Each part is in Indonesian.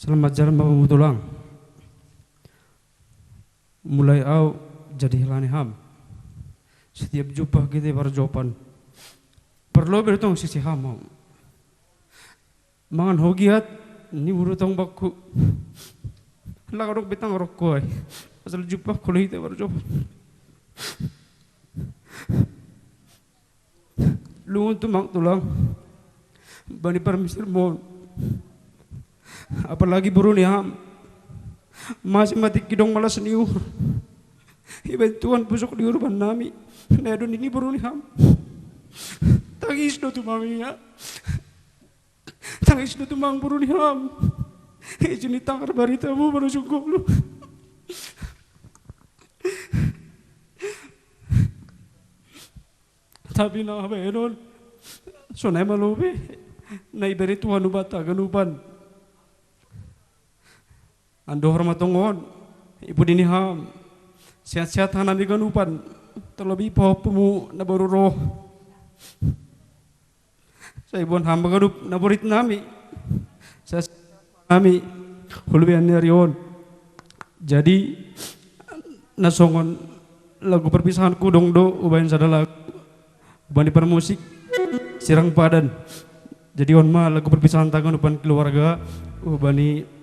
Selamat jalan Bapak Mutulang. Mulai au jadi hilani ham. Setiap jumpa kita berjawaban. Perlu bertong sisi ham. Mangan hogiat ni urutong bakku. Lagarok betang rokoi. Asal jumpa kalau kita berjawaban. Lu untuk mak tulang. Bani permisir mohon. Apalagi burung ham. Masih mati kidong malah seniur. Iban Tuhan pusuk di urban nami. Nedon ini burung ham. Tangis do tu mami ya. Tangis do tu mang burung ham. Ijini tangkar baritamu baru cukup lu. Tapi na benon. So na malobe. Na iberi Tuhan ubata ganupan. Ando hormatongon, ibu dini ham, sehat-sehat hanami ganupan, terlebih pohonmu na baru roh. Saya ibon ham ganup na borit nami, saya nami hulubian nerion. Jadi nasongon lagu perpisahan kudong do ubayan sadala ubani permusik sirang padan. Jadi on ma lagu perpisahan tangan uban keluarga ubani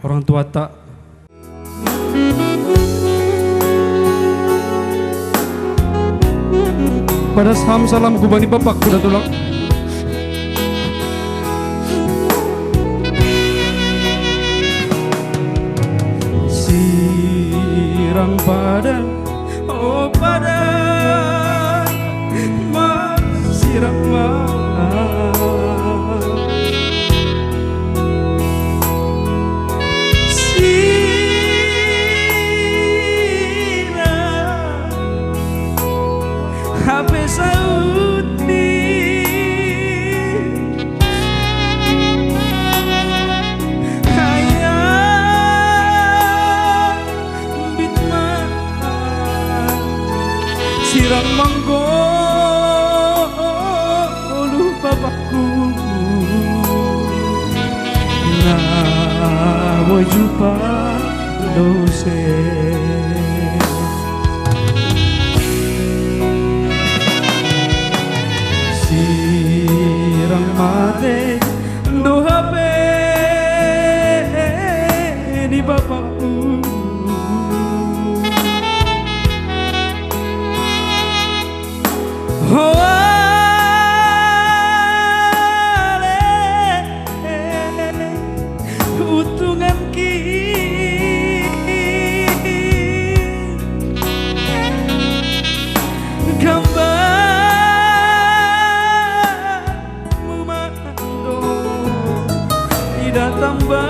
orang tua tak. Pada salam kubani bapak kuda tulak. Sirang padan, oh padan, sirang padan. Hape sauti kaya bitman sirang manggo lu bapakku na boy jumpa dose. Sirang mate do hape di bapakku. Oh ale utungan ki gambar tambah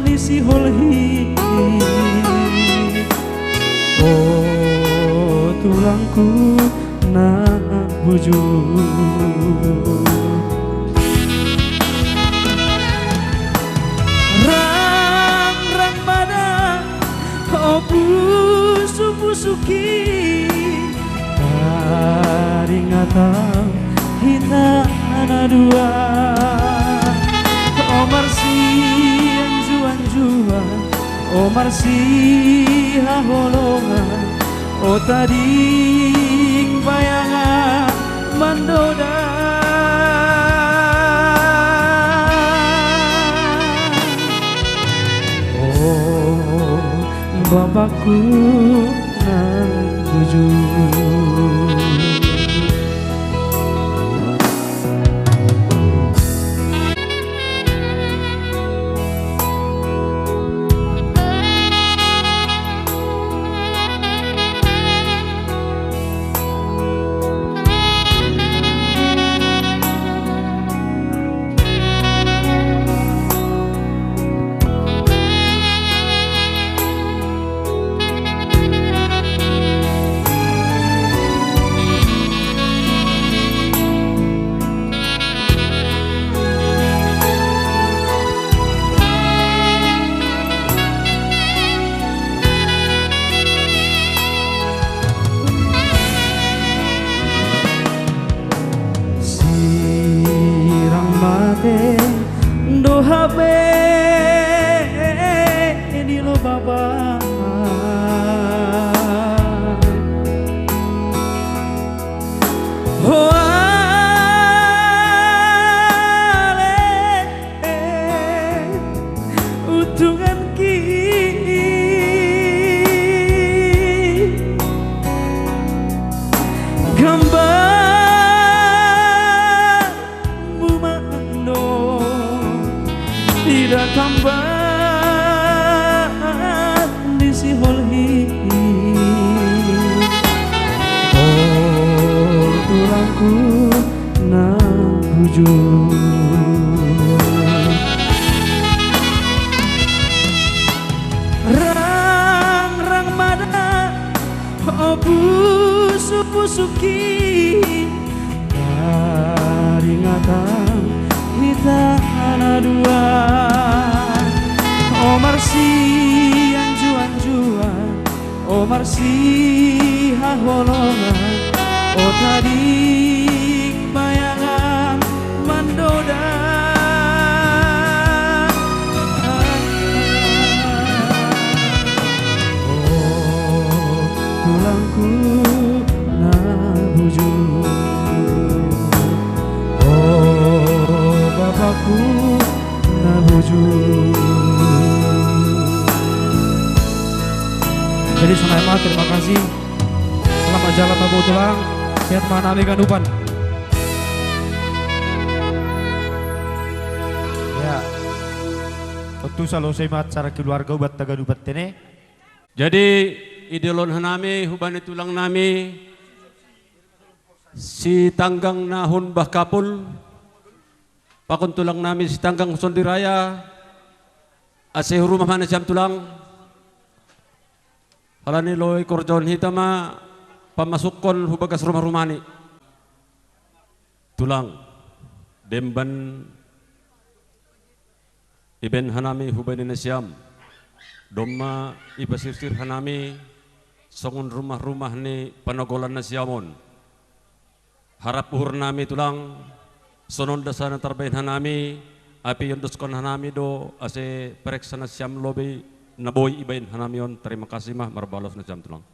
nisi holhi. Oh tulangku nak bujur. Rang badan oh pusuki taringatan kita ana dua. Oh marsi anjuan oh marsi haholongan oh tading bayangan mandoda. Oh bapakku nan jujur. pusuki peringatan kita dua. Oh marsi anjuan-juan, oh marsi haholongan, oh tadik bayangan mandoda. Oh tulangku na bujur, oh bapakku na bujur. Jadi Sunaiman terima kasih. Selamat jalan Tabu Tulang. Sehat manami kanupan. Ya. Tentu selalu semat cara keluarga buat tagadupat tene. Jadi ideolon hanami hubani tulang nami si tanggang nahun bahkapul pakon tulang nami si tanggang sondiraya ase rumah mana jam tulang halani loy korjon hitama pamasukon hubagas rumah rumani tulang demban iben hanami hubani nasyam domma ipasisir hanami songon rumah-rumah ni panogolan nasyamon harap uhur nami tulang sonon dasana tarbain hanami api yondoskon hanami do ase pereksa nasyam lobi naboy ibain hanamion. Terima kasih mah marbalos nasyam tulang.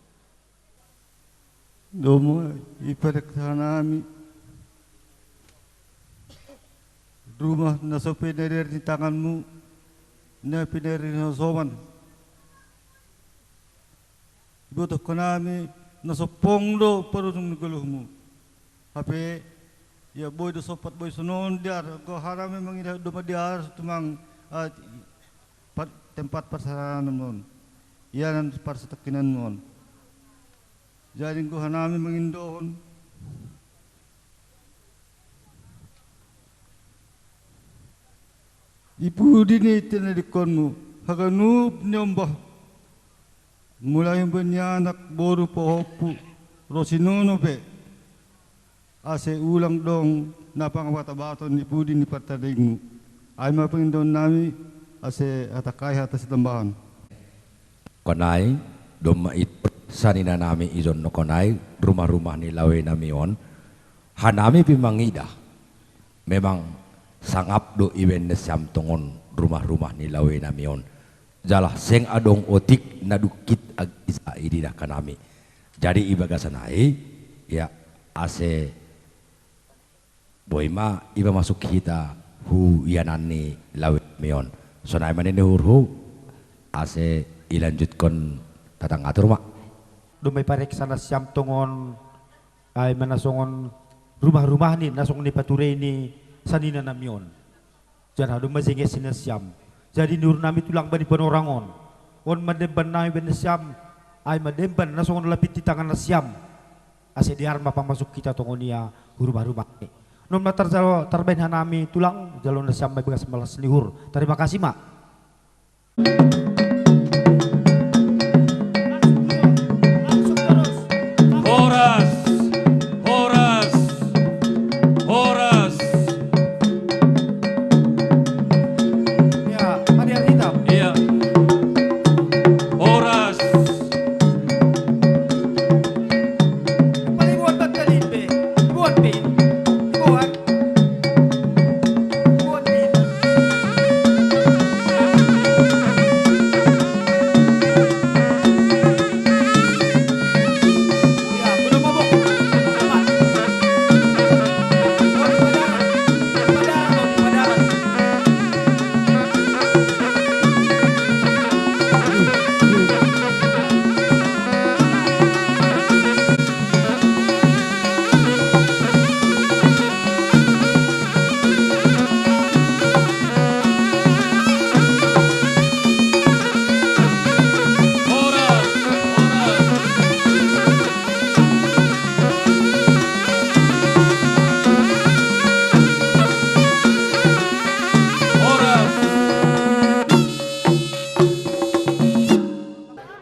Domo ipereksa nami rumah naso pineder di tanganmu na pineder na soman butuh kanami naso pongdo perunung nuguluhmu hape ya boy do sopat boy sunon diar ko harame mangidah do diar tumang tempat persaranan mon iyanan parsetekinan mon jadi ko hanami mangindoon ibu dini tinadikonmu haganub nyombah mulai banyanak boru pohopu rosinono pe ase ulang dong napangabata-baton ni pudi ni partadingmu ay mapangindon nami ase atakay atas tambahan konay domait sanina nami izon no konay rumah-rumah ni lawe namion hanami pimangida memang sangap do iben nasyam tongon rumah-rumah ni lawe namion jalah seng adong otik nadukit ag isa idina kanami jadi ibagasanai ya ase boyma iba masuk kita hu yanan ni lawe mion sonai manene hurhu ase ilanjutkan tatang atur mak Dumay parek sana siam tongon ay manasongon rumah-rumah ni nasong ni pature ni sanina namion jangan dumay singe sinasiam jadi nur nami tulang bani panorangon on mademban nami benesiam ay mademban nasongon lapit di tangan nasiam ase diar mapang masuk kita tongon niya rumah-rumah ni non matar tarbain hanami tulang jalon nasiam may begas malas lihur. Terima kasih mak.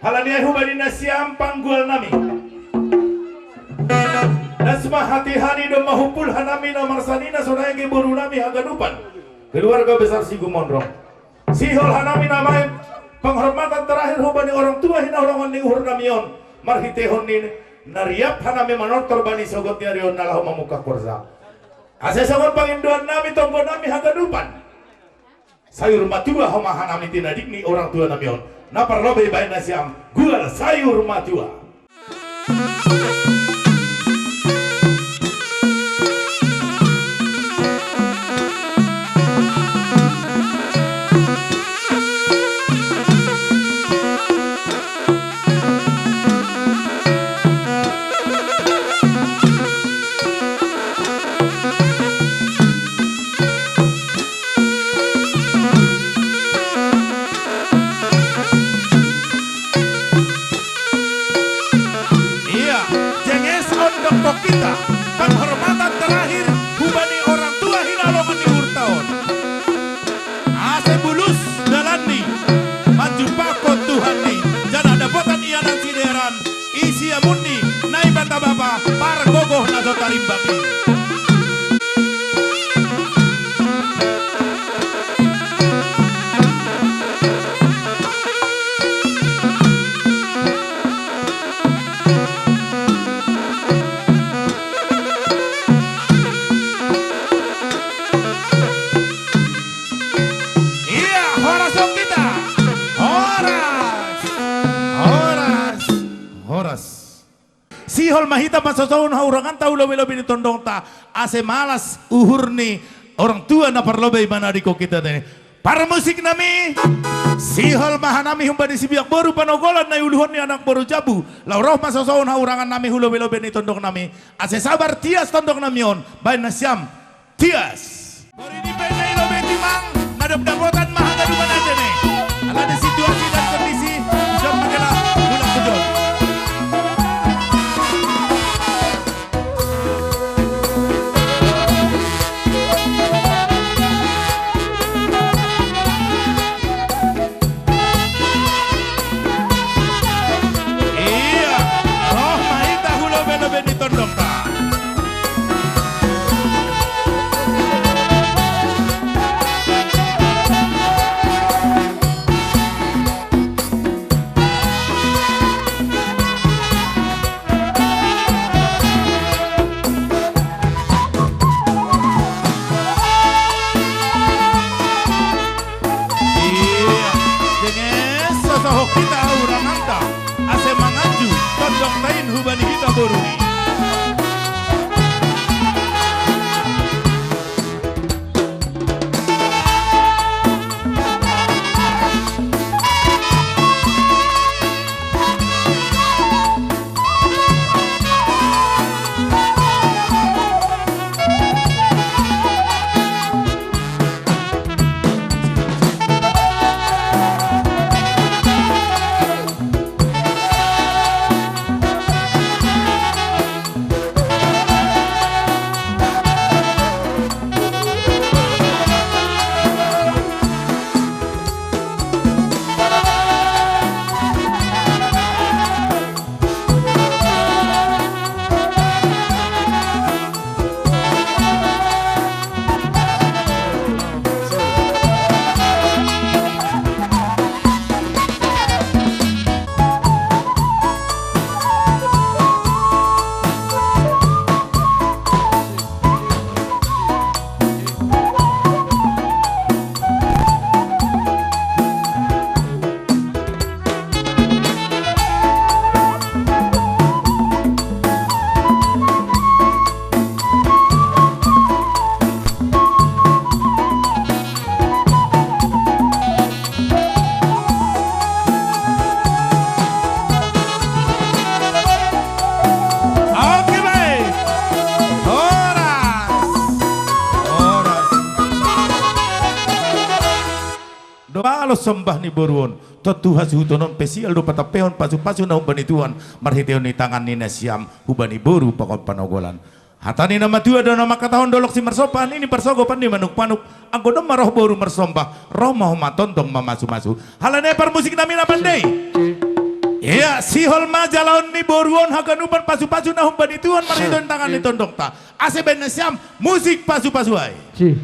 Halania hubani nasiam panggul nami mah hati-hati dan mahupul hanami na marsanina sonaya ke buru nami hagadupan keluarga besar si Gumondrong sihol hanami namai penghormatan terakhir hubani orang tua hina orang ni uhur namion marhitehon ni nariap hanami manortor bani sogot nyarion nalah mamuka korza ase sogot panginduan nami tonggo nami hagadupan sayur matua homa hanami tinadik ni orang tua namion na parlobe bae nasiam gula sayur matua. Kita penghormatan terakhir hubani orang tua hinalongan di urtaon ase bulus dalani maju pakon Tuhan ni jana dapotan ianan sideran isi amundi nai bata bapa para gogoh naso tarimbaki. Sihol mahita masosahun haurangan tahu lobe-lobe ni tondong ta ase malas uhur ni orang tua na parlobe mana diko kita tani para musik nami sihol mahanami humbani sibiak baru panogolan na uluhon ni anak baru jabu lauroh masosahun haurangan nami hulobe-lobe ni tondong nami ase sabar tias tondong namion bain nasyam tias borini penai lobe timang nadap-dapotan mahagaduman aja nih ala ada situasi dan kondisi jom magelah pulang kejol. Kita orang anta ase mangaju tondong tain hubani kita boruni. Doa sembah ni boruon totu hasu tonon pesial do patapeon pasu-pasu na umbani tuan marhiteon ni tangan ni nasiam hubani boru pakon panogolan hatani nama tua dan nama katahon dolok si marsopan ini persogopan di manuk-manuk anggono maroh boru marsombah roh mau maton dong mamasu-masu halane par musik nami na pandai Iya, si holma jalaun ni boruon haganupan pasu-pasu na humban ituan maridon tangan ni tondok ta. Ase ben siam musik pasu-pasu ay. Si.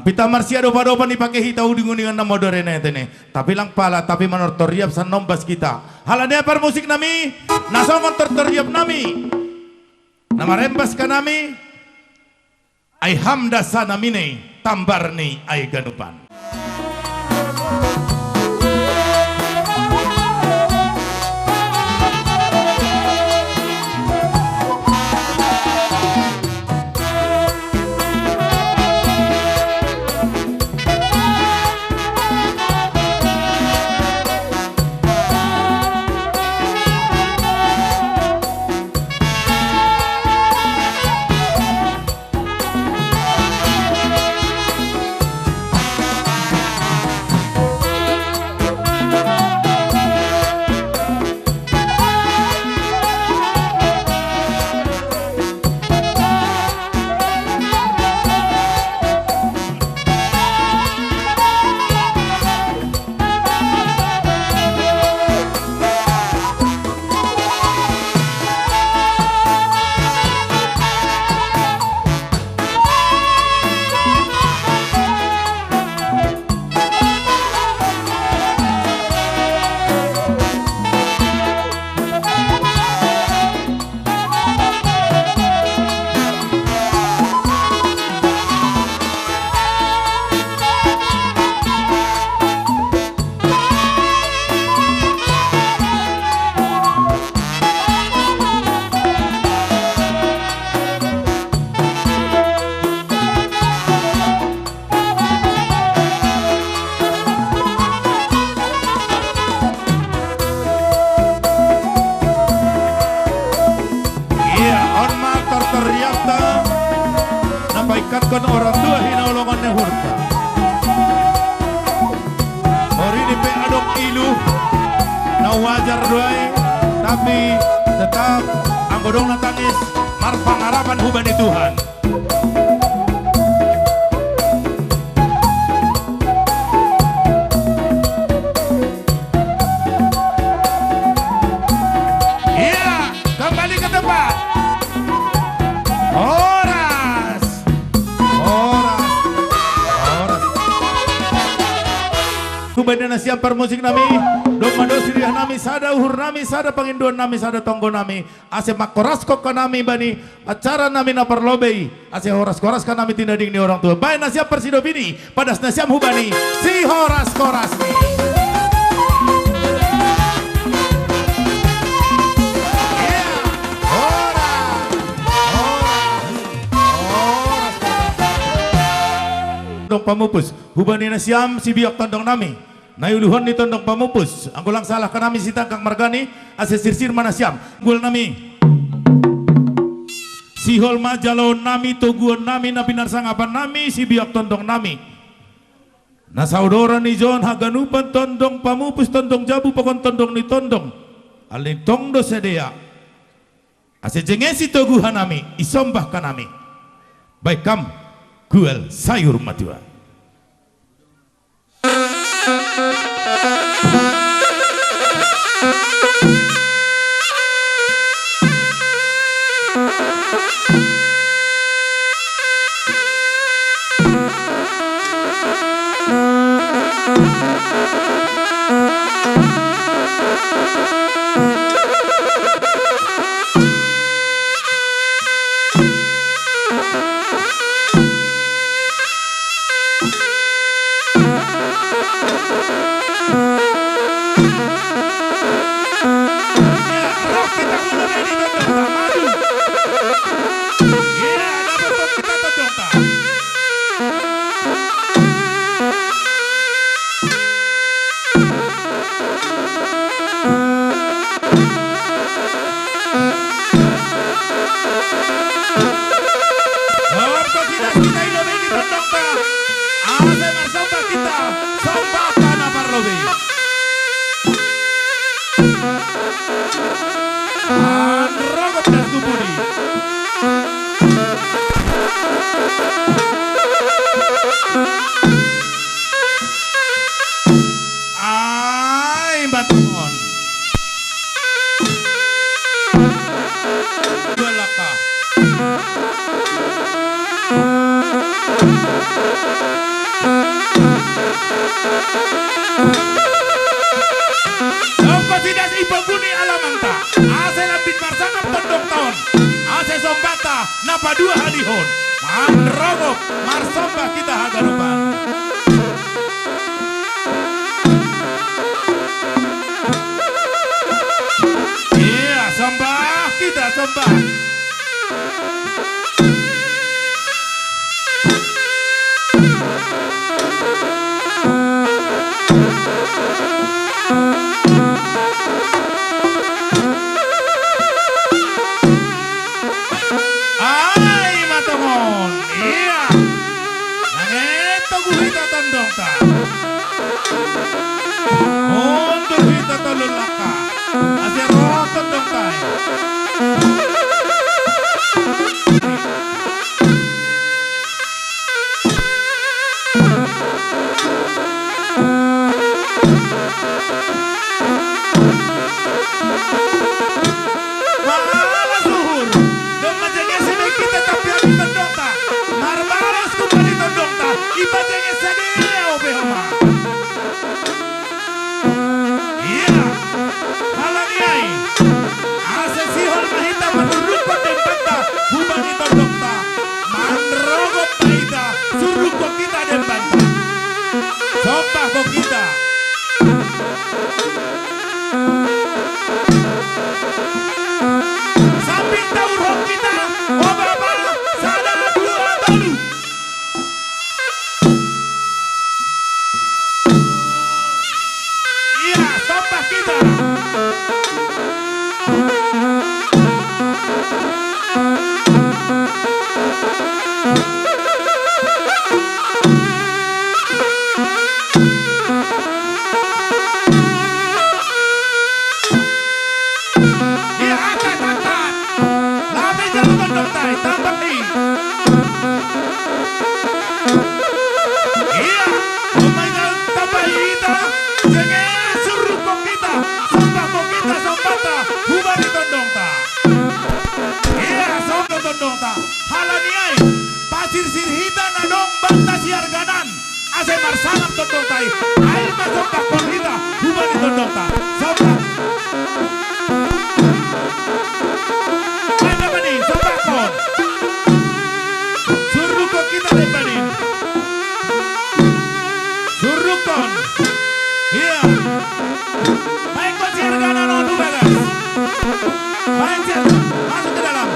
Pita marsia dopa-dopa ni pakai hitau dengan nama dorena tene. Tapi lang pala tapi manor toriap san nombas kita. Halanya par musik nami, nasongon toriap nami. Nama rembas ka nami. Ai hamda sanamine tambar ni ai ganupan. Kan orang tua hinolongan ne hurta. Ori ni pe adok ilu na wajar doai tapi tetap anggodong natangis mar pangarapan hubani Tuhan. Iya, kembali ke tempat. Kubadana siap per musik nami, doma dosiriah nami, sada uhur nami, sada panginduan nami, sada tonggo nami, ase makorasko ka nami bani, acara nami na perlobei, ase horas-koras ka nami tinading ni orang tua. Baik nasiap persido bini, padas nasiap hubani, si horas-koras ni. Yeah, horas. tondong pamupus. Hubani na siyam si biyak tondong nami. Nayuluhon ni tondong pamupus. Ang kulang salah ka nami si tangkang margani. Asesirsir mana siyam. Gul nami. Sihol majalon nami, tuguan nami, na pinarsangapan nami, si biyak tondong nami. Nasaudora ni John haganupan tondong pamupus, tondong jabu pakon tondong ni tondong. Alin tongdo sedea. Ase jengesi toguhan nami, isombah ka nami. Baik kam, kuel sayur matua. Napadua halihon manrogop marsomba kita hagarupan. Iya, sembah kita sembah. Untuk kita tolong laka, asyik rotot dong tay. Mahala suhur, dong majengnya sedih kita tapi yang tondong ta. Marbalas kembali tondong ta, ibadahnya sedih obe homa. Sombah kok kita. Samping taur hok kita. Oh baba, sada dua tolu. Iya, sombah kita. Sangat tondong tai, air masuk tak kita, hubungi tondong ta, sobat. Mana bani, sobat kon, suruh kok kita lebarin, suruh kon, iya, baik masih harga nano tu bagas, baik masuk ke dalam.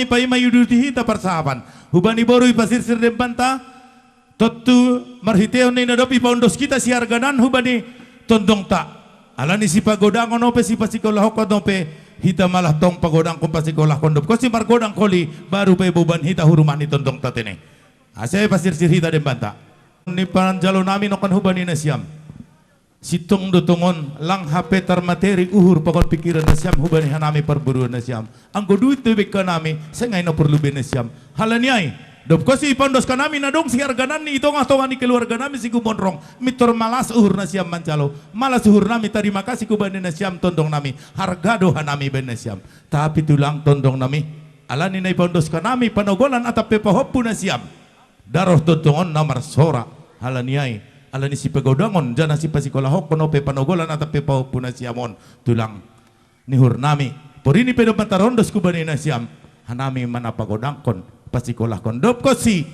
pai mayuduti hita persahapan. Hubani boru ipasir sir dempanta. Totu marhiteo ni nadopi paundos kita si harganan hubani tondong ta. Alani si pagodang onope si pasikolah konope hita malah tong pagodang ko pasikolah kondop. Ko si margodang koli baru pe beban hita hurumani tondong ta tene. Asai pasir sir hita dempanta. Ni panjalo nami nokan hubani nasiam. Sitong dotongon lang HP termateri uhur pakon pikiran nasiam hubani hanami perburuan nasiam. Anggo duit tebek kanami sengay no perlu benasiam. Halaniai dop ko si pandos kanami nadong si harganan ni itong atawani keluarga nami si kumonrong mitor malas uhur nasiam mancalo. Malas uhur nami terima kasih kubani nasiam tondong nami harga doha nami benasiam. Tapi tulang tondong nami alani nai pandos kanami panogolan atap pepahoppu nasiam. Daroh tontongon namar sora halaniai alani si pegodangon jana si pasikolahok penope panogolan atape pau punasiamon tulang nihur nami porini pedo matarondos kubani nasiam hanami mana pagodangkon pasikolah kondop kosi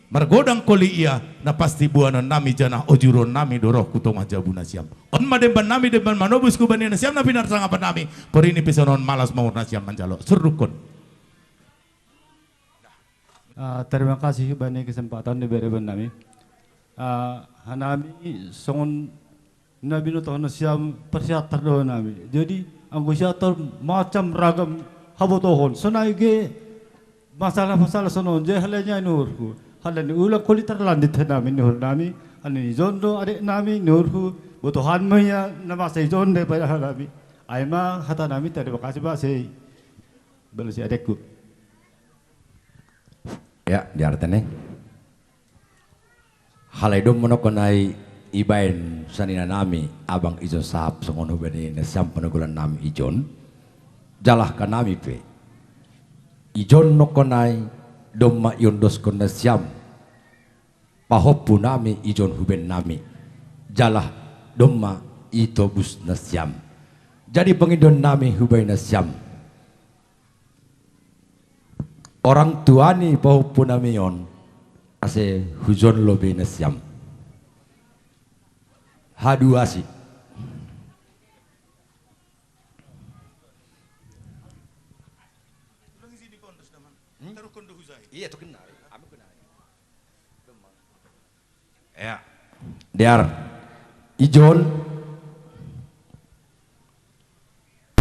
margodang koli ia na pasti buanan nami jana ojuron nami doroh kutong ajabu nasiam on mademban nami demban manobus kubani nasiam na pinar sangapan nami porini pisonon malas mau nasiam manjalo surukon. Terima kasih banyak kesempatan diberikan nami. Hanami songon nabi no tohon siam persiatar do nami. Jadi anggo siatar macam ragam habotohon. Sonai ge masalah-masalah sonon je halanya nurku. Halani ulah kulitar landit nami nur nami. Ani jondo adek nami nurku. Botohan maya nama sei jonde pada hanami. Aima hata nami terima kasih Pak sei. Belasi adekku. Ya, diartene. Halaidom monokonai ibain sanina nami abang ijon sahab songon hubani nasiam penegulan nami ijon jalah kanami pe ijon nokonai domma yondos kon nasiam pahoppu nami ijon huben nami jalah domma itobus nasiam jadi pengidon nami hubai nasiam orang tuani pahoppu nami yon ase hujon lobe nasiam haduasi iya tu kenal ya diar ijon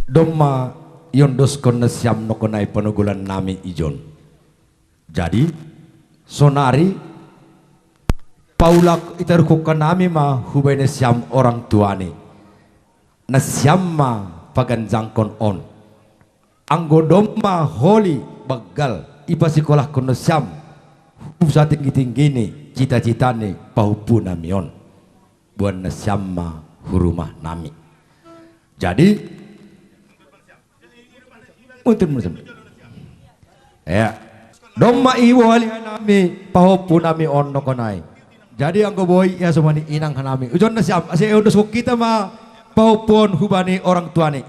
domma yondos kon nasiam nokonai penugulan nami ijon jadi sonari paulak itarukukan nami ma hubay nasiam orang tuani nasiam ma paganjangkon on anggodom ma holi bagal ipasikolah kon nasiam usaha tinggi-tinggi ni cita-cita ni pahupu namion buan nasiam ma hurumah nami jadi untuk musim ya domma iwo halihan nami pahopu nami on nokonai jadi anggo boy ya sumani inang hanami ujon nasiam ase udos kita ma pahopun hubani orang tuani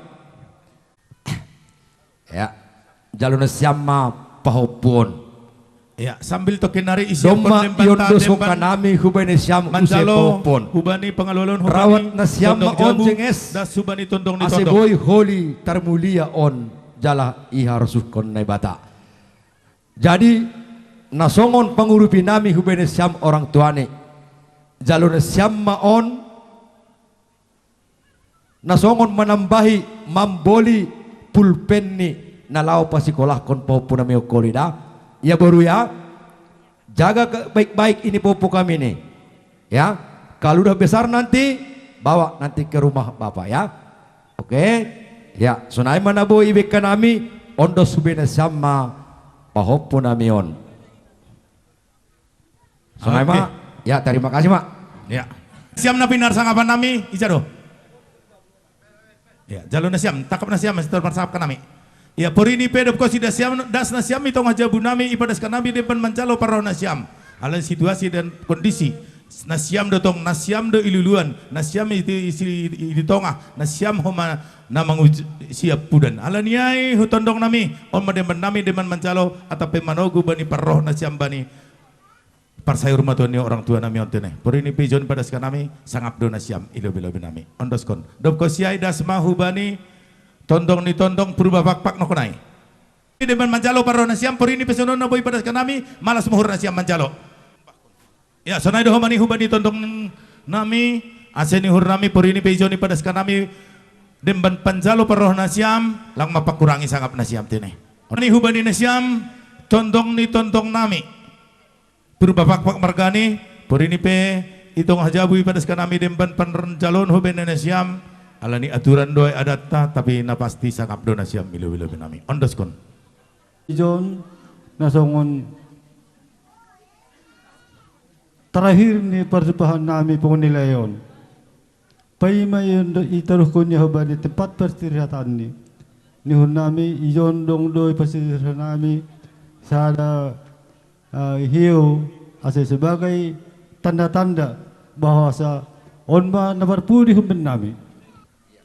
ya jalun nasiam ma pahopun Ya sambil tokenari isi domma yondos nami hubani nasiam manjalo pahopun hubani pengalolon hubani rawat nasiam ma on jenges das hubani tondong ni ase tondong boy holi termulia on jalah iharusukon nai bata. Jadi nasongon pengurupi nami hubene siam orang tuane jalur siam maon nasongon menambahi mamboli pulpen ni nalau pasikolah kon popo nami okolida ya baru ya jaga baik-baik ini popo kami nih ya kalau udah besar nanti bawa nanti ke rumah bapak ya oke ya sunai mana bo ibek nami ondos hubene siam ma pahoppu namion. Sonai ma, ya terima kasih mak. Ya. Siam na pinar sangapan nami, ijado. Ya, jalur nasiam, takap nasiam masih terparsap nami. Ya, porini pedop ko si nasiam das nasiam itu ngajabu nami ibadas nami depan mencalo para nasiam. Ala situasi dan kondisi nasiam do tong nasiam do iluluan nasiam itu isi di tongah nasiam homa namang siap pudan ala niai hutondong nami on mademan nami deman mancalo atape manogu bani parroh nasiam bani parsayur matoni orang tua nami ontene porini pijon pada nami sangap do nasiam ilobi-lobi nami ondoskon dop ko siai das mahu bani tondong ni tondong purba pak nokonai Deban manjalo para nasiam porini pesonon na boy padas kanami malas muhur nasiam manjalo. Ya sonay doho mani hubani tondong nami aseni hur nami porini pejoni padas kanami demban panjalo para nasiam lang mapakurangi sangap nasiam tene. Mani hubani nasiam tondong ni tondong nami. Puru bapak pak margani porini pe itong hajabui padas kanami demban panjalon hubani nasiam alani aturan doy adatta tapi napasti sangap do nasiam milu-milu nami. Ondoskon. Ijon nasongon terakhir ni persembahan nami penganilayon. Paima yun itaruh ko niya hubani tempat peristirahatan ni. Nihun nami ijon dong doy peristirahatan nami sada hiu asa sebagai tanda-tanda bahwa sa onma nabarpuri hubin nami.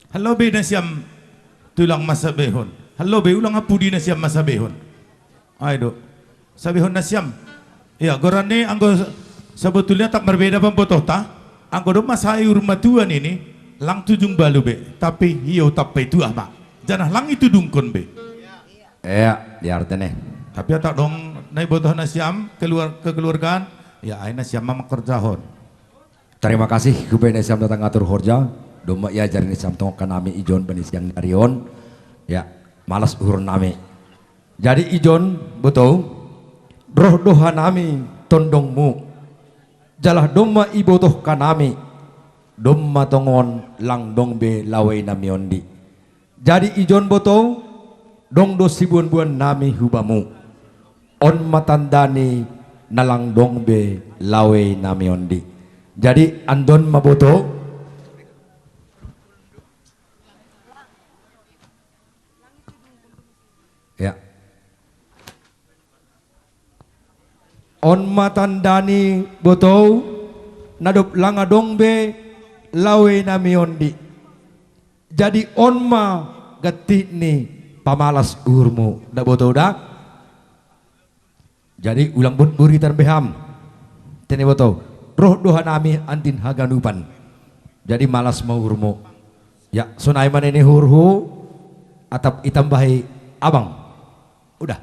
Halo be na siyam tulang masabehon. Halo be ulang apudi na siyam masabehon. Ay do. Sabihon na siyam. Ya, gorane anggo sebetulnya tak berbeda pembotoh ta. Anggo do masayur matuan ini lang tujung balu be, tapi hiyo tapai tu ama. Janah lang itu dungkon be. Ya, di artinya. Tapi tak dong nai botoh na siyam kekeluargaan. Ya, ay na siyam makerjahon. Terima kasih Hubay Nasiam datang ngatur horja. Doma ya jari Nasiam tongok kanami ijon benis yang darion. Ya, malas urun nami. Jadi ijon betul roh doha nami tondongmu. Jalah doma ibotoh kanami. Doma tongon lang dong be lawai nami ondi. Jadi ijon betul dong do sibun-buan nami hubamu. On matandani nalang dong be lawai nami ondi. Jadi andon maboto ya on matandani boto nadop langa dongbe lawe nami ondi. Jadi on ma gati ni pamalas urmu dak boto dak. Jadi ulang but buritan beham tene boto roh doha nami antin haganupan. Jadi malas mau urmu. Ya sunai mana ini hurhu atap itambahi abang. Udah.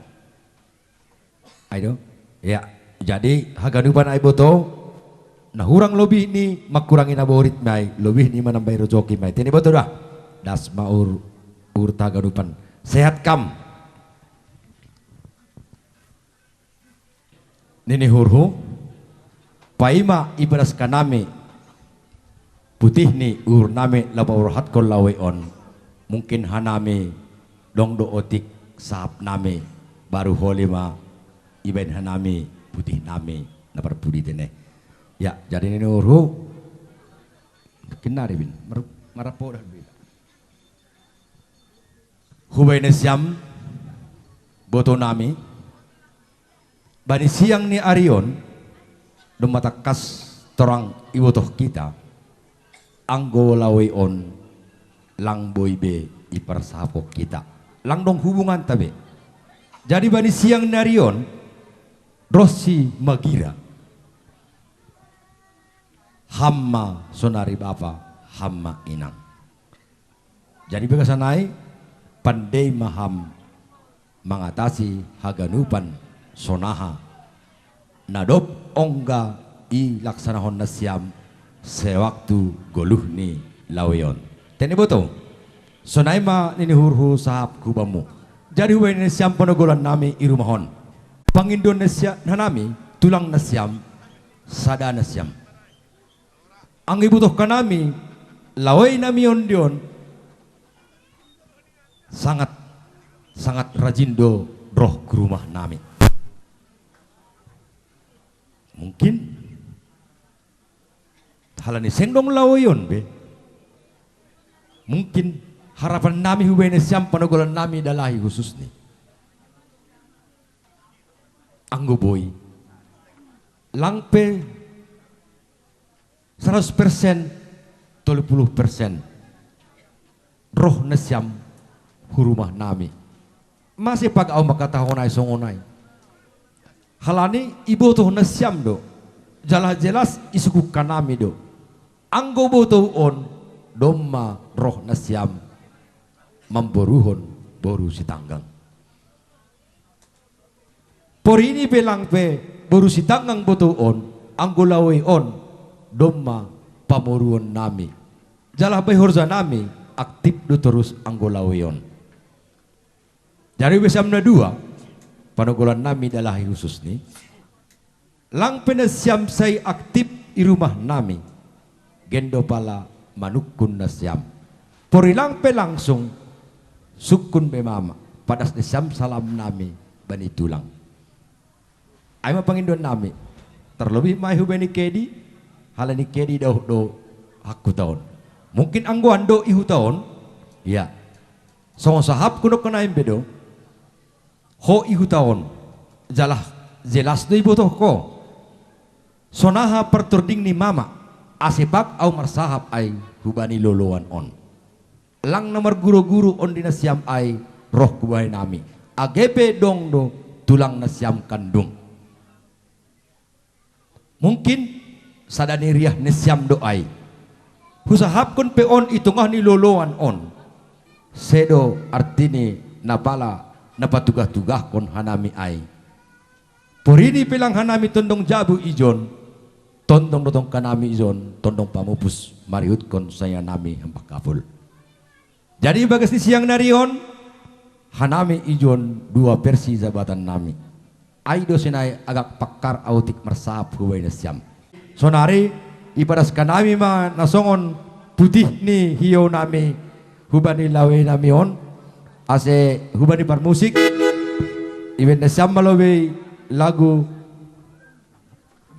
Ayo. Ya. Jadi haganupan ay boto nah hurang lebih ni makurangin aborit may lebih ni manambay rojoki may. Tini boto dah. Das maur urta haganupan. Sehat kam. Nini hurhu paima ibaras kanami putih ni ur nami labaurahat kol lawe on mungkin hanami dong do otik sahab nami baru holima iben hanami putih nami napar pudi tene ya jadi ini urhu kinari bin marapo dah bin hubay nesiam boto nami bani siang ni arion dumatakas torang ibotoh kita anggo lawe on lang boy be iparsapok kita lang dong hubungan tabe jadi bani siang narion Rossi magira hamma sonari bapa hamma inang jadi bagasanai pandai maham mengatasi haganupan sonaha nadop ongga i laksanahon nasiam sewaktu goluh ni laweon teni boto sonai ma nini hurhu sahab kubamu jadi huwai nasiam panogolan nami irumahon Pangindonesia nanami tulang nasiam sada nasiam ang ibutuhkan nami laway nami ondion sangat rajindo roh ke rumah nami mungkin halani sendong lawayon be mungkin harapan nami hubene siam panogolan nami dalahi khusus ni anggo boy langpe 100% 30% roh nasiam hurumah nami masih pag au makatahonay songonay halani ibu tuh nasiam do jelas isukuk kanami do anggo boto on domma roh nasiam memboruhon boru si tanggang Porini pelang pe borusitang ang botoon ang gulaway on domma pamuruan nami. Jalah bay horza nami aktif do terus ang gulaway on. Jadi besam na dua panugulan nami dalahi khusus ni. Lang penasyam say aktif i rumah nami. Gendo pala manukun na siyam. Porilang pe langsung sukun pe mama. Padas na siyam salam nami bani tulang. Ay mapangindon nami. Terlebih may hubeni kedi. Halani kedi daw do hakku taon. Mungkin angguan do ihu taon. Ya. Songo sahab kuno kanaim bedo. Ho ihu taon. Jalah jelas do ibu toh ko. Sonaha perturding ni mama. Asebab au marsahap ay hubani loloan on. Lang nomor guru-guru on dinasyam ay roh kubahay nami. AGP dong do tulang nasyam kandung. Mungkin sadaniriah nasyam doay. Husahap kun peon itungah ni loloan on. Sedo artini napala napatugah-tugah kon hanami ay. Porini pilang hanami tondong jabu ijon. Tondong dotong kanami ijon, tondong pamupus mariut kon saya nami hempak kaful. Jadi bagas ni siang narion, hanami ijon dua versi jabatan nami. Aido sinai agak pakar autik mersap huway na siyam. Sonari ibaras kanami ma nasongon putih ni hiyo nami hubani lawe nami on. Ase hubani parmusik, ibet na siyam malawe lagu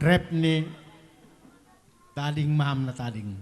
rap ni tading maham na tading.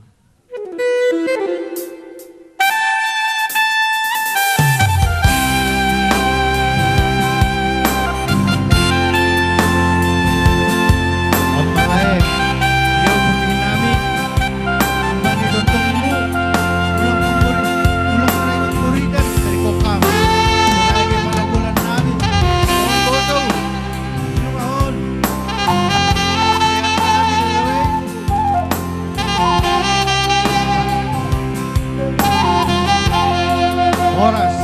Horas.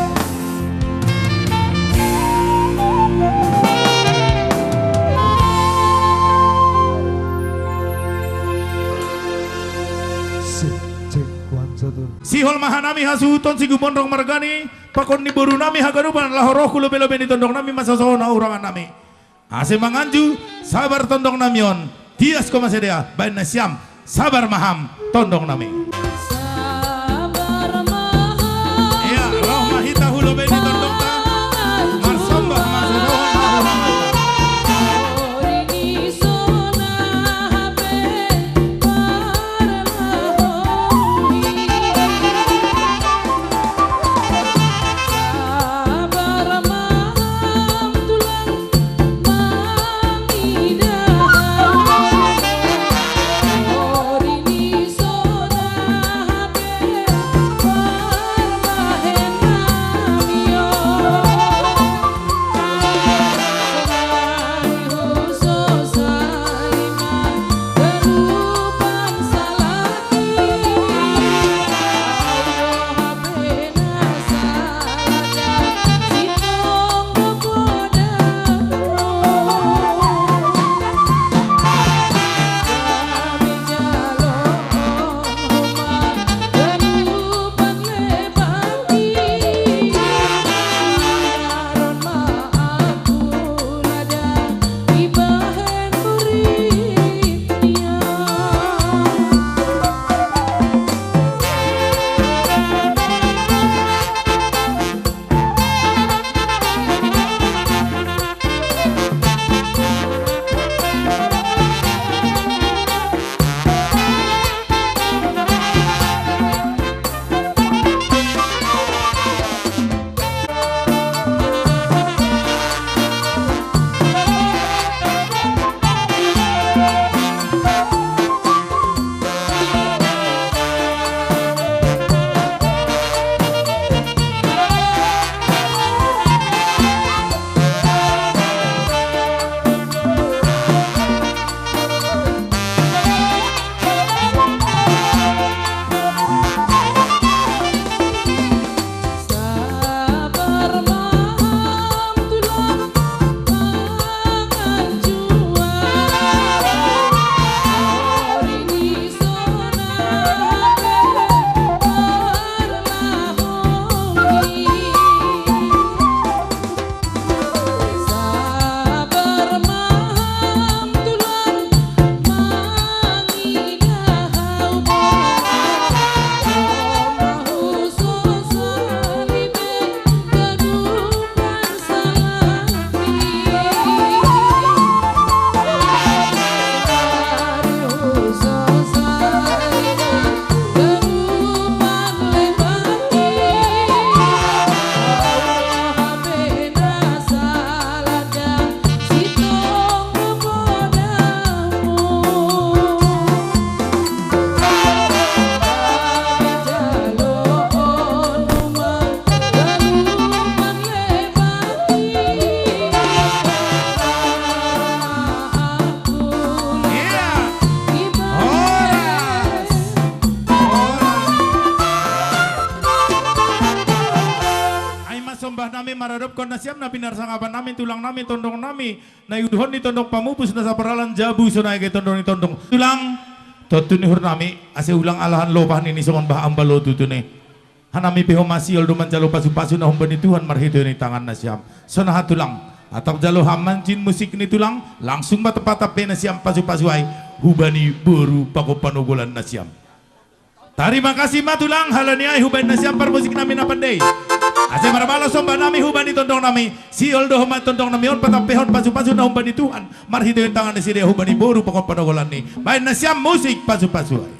Sihol mahanami hasuton si gubondong margani pakon ni boru nami hagaruban lahoroh kulo-belo beni tondong nami masasohon urangan nami. Ase manganju sabar tondong namion tias komasedea bain nasyam sabar maham tondong nami. Ya roh mahita hulo beni tondong ta marsombah masasohon urangan ta. maradop kon nasiam na pinarsangapan namin tulang namin tondong nami na yudhon ni tondong pamupus na sa paralan jabu sunay kay tondong ni tondong tulang totun ni hurnami ase ulang alahan lopah ni songon bah ambalo tutune hanami peho masiol duman jalo pasu-pasu na humban ni Tuhan marhito ni tangan nasiam sonaha tulang atap jalo haman jin musik ni tulang langsung matepatap be nasiam pasu-pasu ay hubani boru pako panogolan nasiam. Terima kasih matulang halaniai huban nasiam par musik nami na pandai. Ase marabalo somba nami hubani tondong nami siol do human tondong nami on patap pehon pasu-pasu na humbani Tuhan marhito yung tangan ni sire hubani boru pako panogolan ni bain nasiam musik pasu-pasu ay.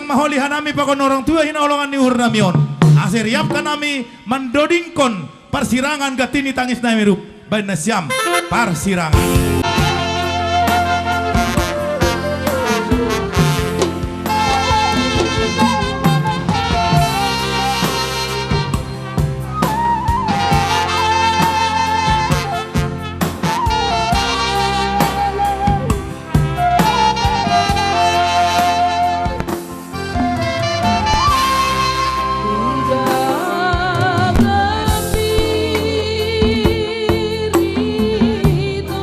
Maholihan nami pakon orang tua hinaolongan ni hurnamion. Aseriap kan nami mandodingkon persirangan gatini tangis nami rup. Bain nasiam persirangan. Ito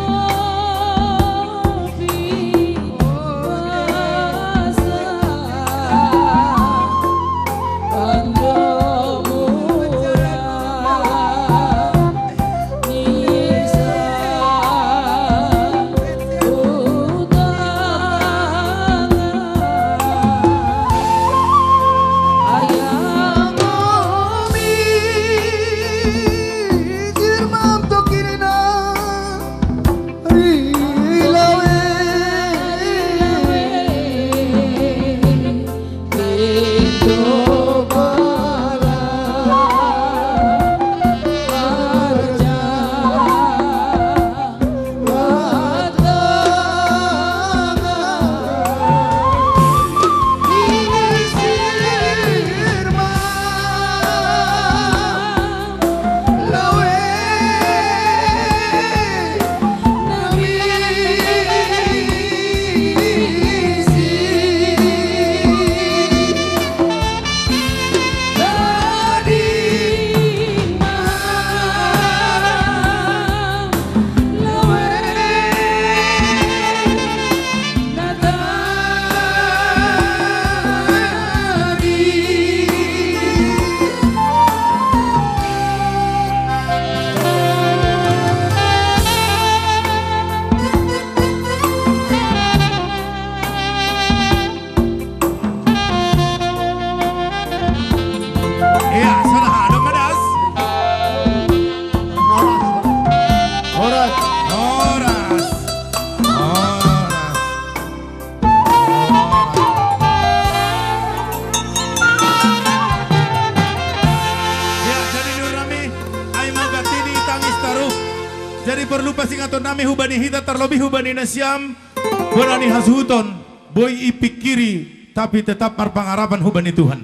Oras. Oras. Ya, jadi nur nami ay magatini tangis taruh. Jadi perlu pasingaton nami hubani hita terlebih hubani nasyam berani hasuton boy ipikiri tapi tetap marpangarapan hubani Tuhan.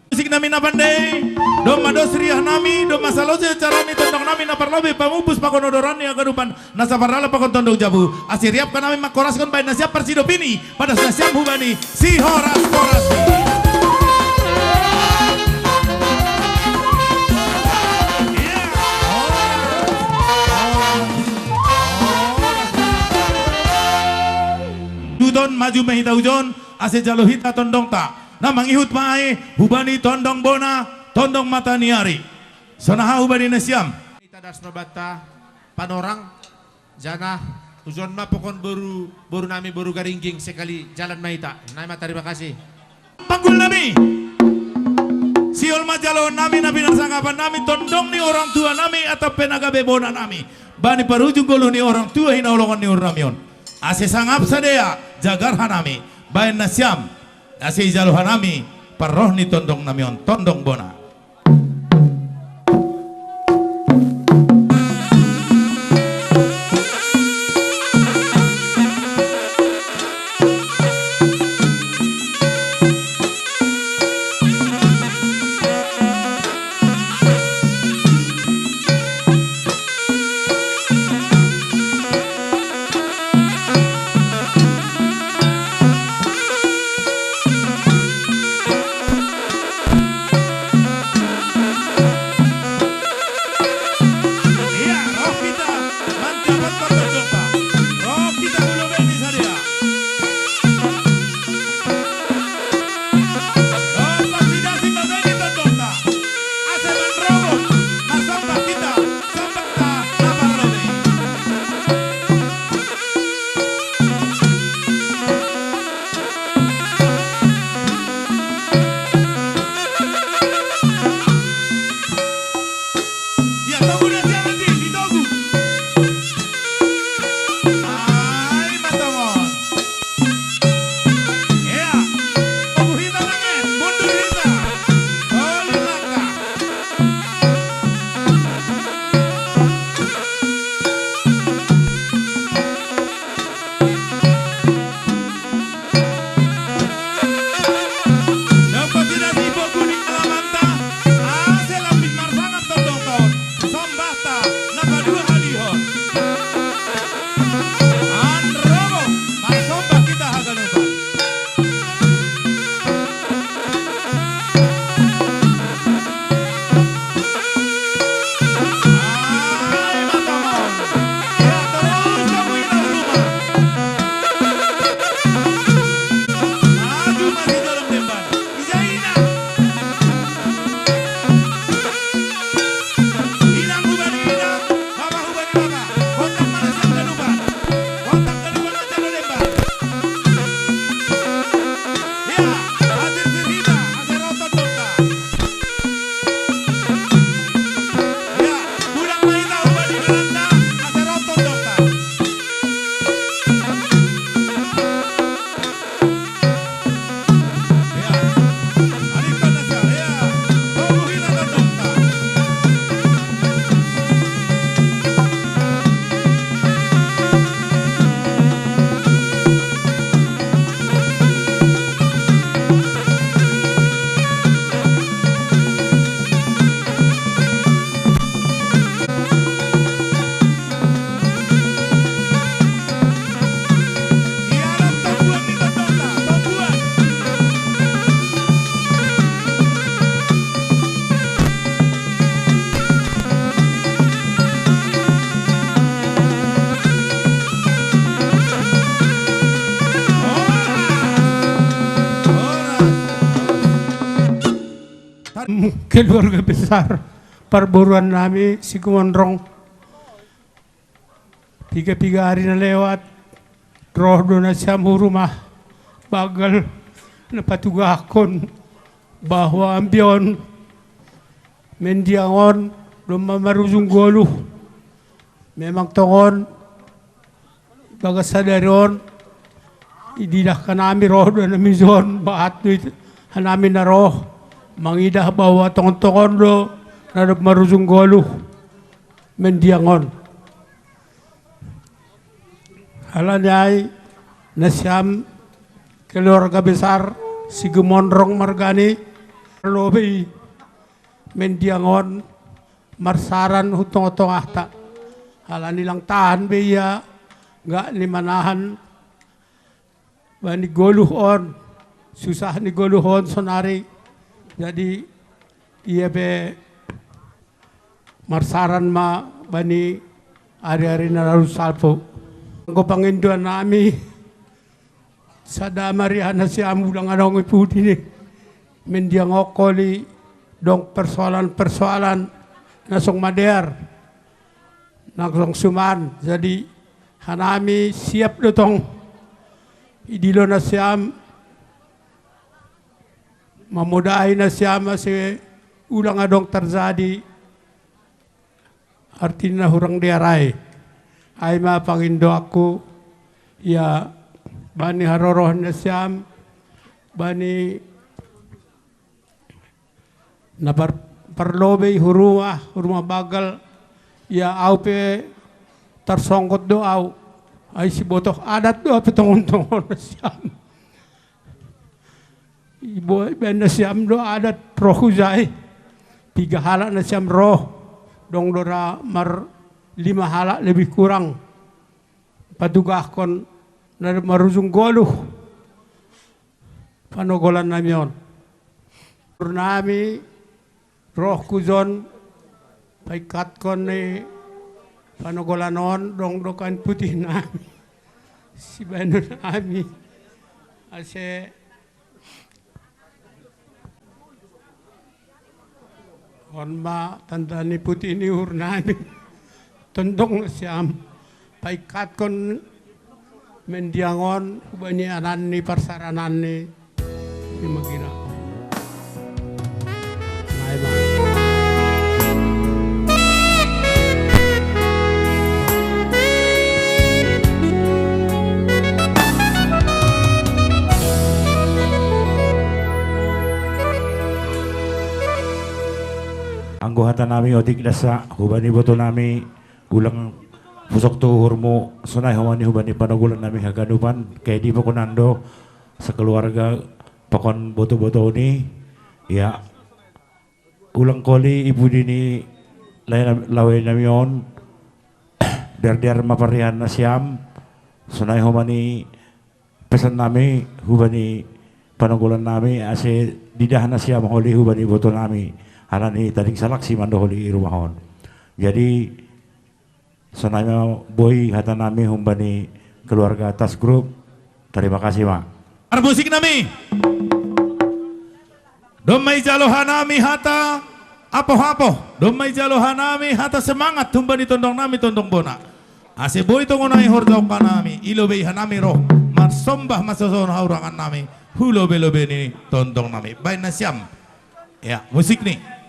Musik nami napandai, doma dosriah nami, doma salose carani tondong nami naparlobe pamupus pakonodorani agadupan nasaparala pakon tondong jabu. Asiriap kan nami makoraskan baik nasiap persidopini pada nasiap hubani si horas korasi. Dudon maju mehita ujon ase jalo hita tondong ta. Na mangihut mae hubani tondong bona tondong mata niari. Sonaha hubani nasyam. Kita das nobata panorang jana ujon ma pokon baru nami baru garingging sekali jalan maita. Nama terima kasih. Panggul nami. Siol majalo nami nabi narsangkapan nami tondong ni orang tua nami atau penaga bebona nami. Bani parujung golu ni orang tua hina olongan ni uramion. Ase sangap sadea jagar hanami. Bain nasyam. Ase jalo hanami paroh ni tondong namion tondong bona. keluarga besar perburuan nami si Kumondrong. 3 hari na lewat, roh do na siya mo rumah, bagal na patugakon bahwa ambion mendiangon lumamarusung golu. Memang tongon baga sadaron ididah kanami roh do nami zon baat do hanami na roh mangidah bawa tongon-tongon do nadap maruzung goluh mendiangon halanyay nasyam keluarga besar si Gemonrong Margani lobi mendiangon marsaran hutong-hutong ahta halani lang tahan beya nggak ni manahan bani goluhon susah ni goluhon sonari jadi iya be marsaran ma bani hari-hari nararu salpo anggo panginduan nami sada mariana si amulang anong iputi ni mendiang okoli dong persoalan-persoalan nasong mader nasong suman jadi hanami siap dotong idilo na siyam mamudahi na siyam si ulang adong terjadi artinya hurang diarai ay mapangindo ako ya bani harorohan na siyam bani na parlobe huruma bagal ya au pe tarsongkot do au ay si botok adat do pe tongon-tongon na siyam ibo ben na siyam do adat rohuzay 3 hala na siyam roh dong dora mar 5 hala lebih kurang padugah kon na maruzung goluh panogolan namion nami roh kuzon paikat kon ni panogolanon dong dokan putih nami si banu nami ase onma tandani putih ni nami tondong siam paikat kon mendiangon ubani anan ni parsaranan ni magira Anggo hata nami otik dasa hubani boto nami ulang pusok tuhur mo sunay humani hubani panagulan nami haganupan kaya di pakunando sa keluarga pakon boto-boto ni ya ulang koli ibu dini laway nami on der maparihan na siyam sunay humani pesan nami hubani panagulan nami ase didahan na siyam holi hubani boto nami halani tading salaksi mando holi irumahon jadi sanaya boy hata nami humbani keluarga atas grup terima kasih mak musik nami domai jalohanami hata apo-apo domai jalohanami hata semangat humbani tondong nami tondong bona ase boy tongonai hordok kanami ilobe hanami roh marsombah masoson haurangan nami hulobe-lobe ni tondong nami baik nasyam ya musik nih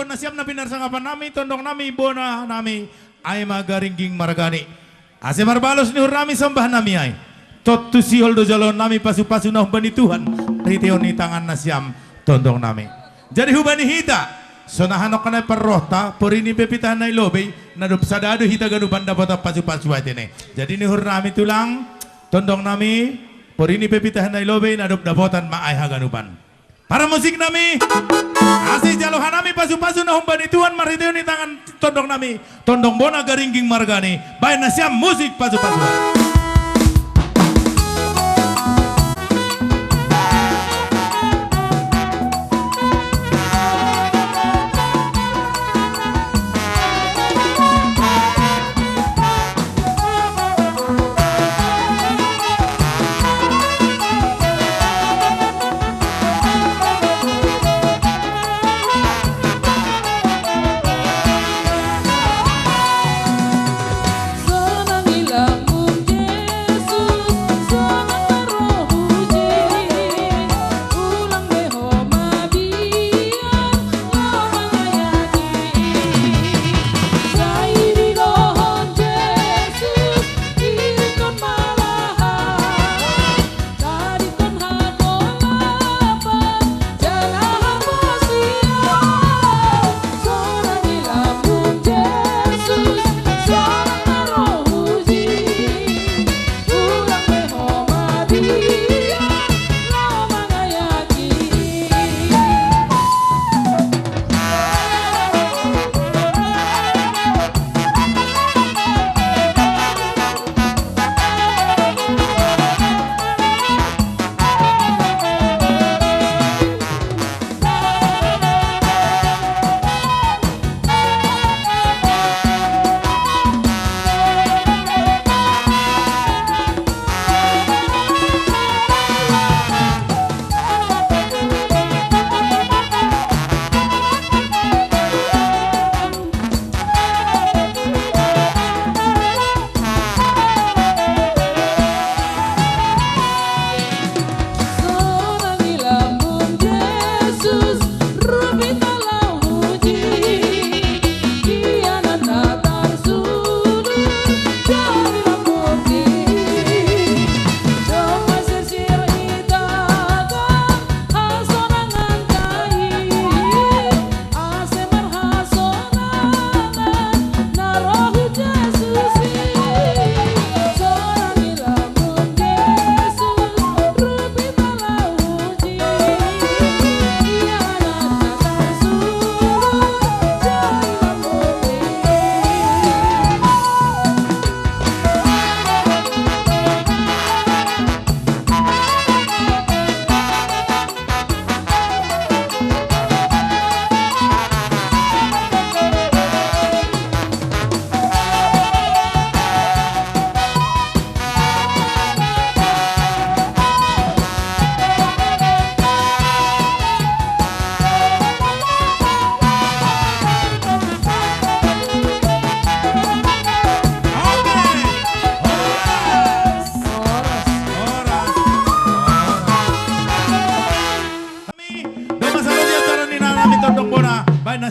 bon na siyam na pinarsangapan nami, tondong nami, bona nami, ay magaringging maragani. Ase marbalos ni hurnami sambah nami ay. Tot tu sihol do jalon nami pasu-pasu na humbani Tuhan. Ritiyon ni tangan na siyam, tondong nami. Jadi hubani hita. So nahanok ka na parrota, porini pepitahan na ilobay, nadupsadado hita ganu banda bata pasu-pasu ay tine. Jadi ni hurnami tulang, tondong nami, porini pepitahan na ilobay, nadupdabotan maay haganuban. Para musik nami, asih jalohan nami pasu-pasu na humbani Tuhan maritiyo ni tangan tondong nami, tondong bona garingging margani, bayan na siya musik pasu-pasu.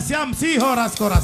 Siam si horas koras.